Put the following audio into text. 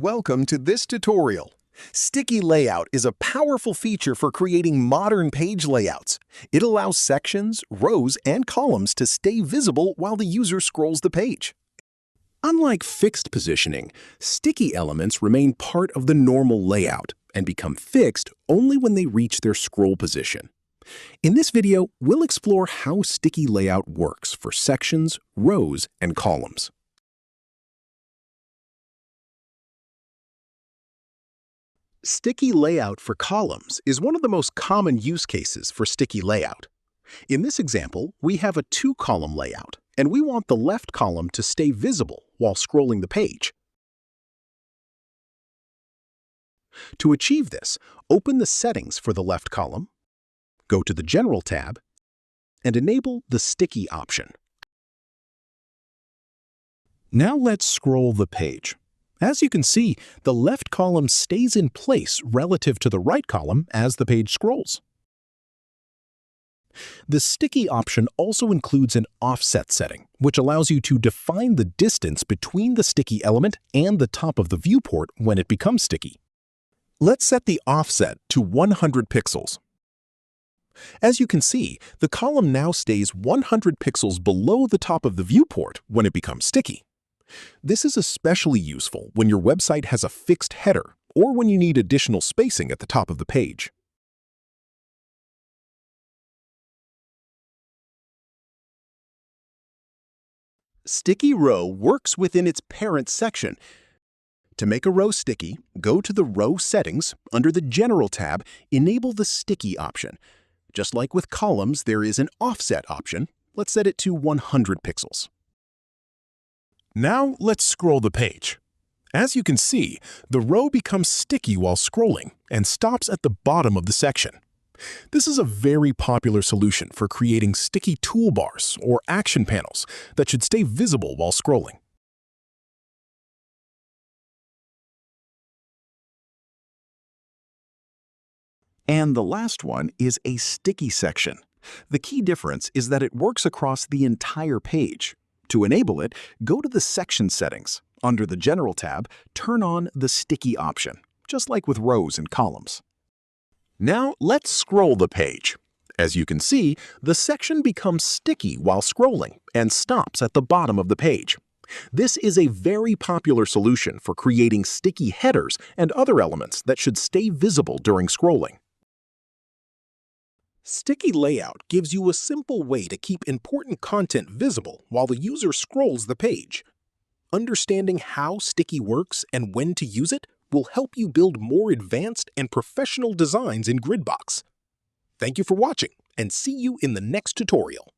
Welcome to this tutorial. Sticky layout is a powerful feature for creating modern page layouts. It allows sections, rows, and columns to stay visible while the user scrolls the page. Unlike fixed positioning, sticky elements remain part of the normal layout and become fixed only when they reach their scroll position. In this video, we'll explore how sticky layout works for sections, rows, and columns. Sticky layout for columns is one of the most common use cases for sticky layout. In this example, we have a two-column layout, and we want the left column to stay visible while scrolling the page. To achieve this, open the settings for the left column, go to the General tab, and enable the Sticky option. Now let's scroll the page. As you can see, the left column stays in place relative to the right column as the page scrolls. The Sticky option also includes an offset setting, which allows you to define the distance between the sticky element and the top of the viewport when it becomes sticky. Let's set the offset to 100 pixels. As you can see, the column now stays 100 pixels below the top of the viewport when it becomes sticky. This is especially useful when your website has a fixed header or when you need additional spacing at the top of the page. Sticky row works within its parent section. To make a row sticky, go to the Row settings. Under the General tab, enable the Sticky option. Just like with columns, there is an offset option. Let's set it to 100 pixels. Now let's scroll the page. As you can see, the row becomes sticky while scrolling and stops at the bottom of the section. This is a very popular solution for creating sticky toolbars or action panels that should stay visible while scrolling. And the last one is a sticky section. The key difference is that it works across the entire page. To enable it, go to the Section settings. Under the General tab, turn on the Sticky option, just like with rows and columns. Now let's scroll the page. As you can see, the section becomes sticky while scrolling and stops at the bottom of the page. This is a very popular solution for creating sticky headers and other elements that should stay visible during scrolling. Sticky layout gives you a simple way to keep important content visible while the user scrolls the page. Understanding how sticky works and when to use it will help you build more advanced and professional designs in Gridbox. Thank you for watching, and see you in the next tutorial.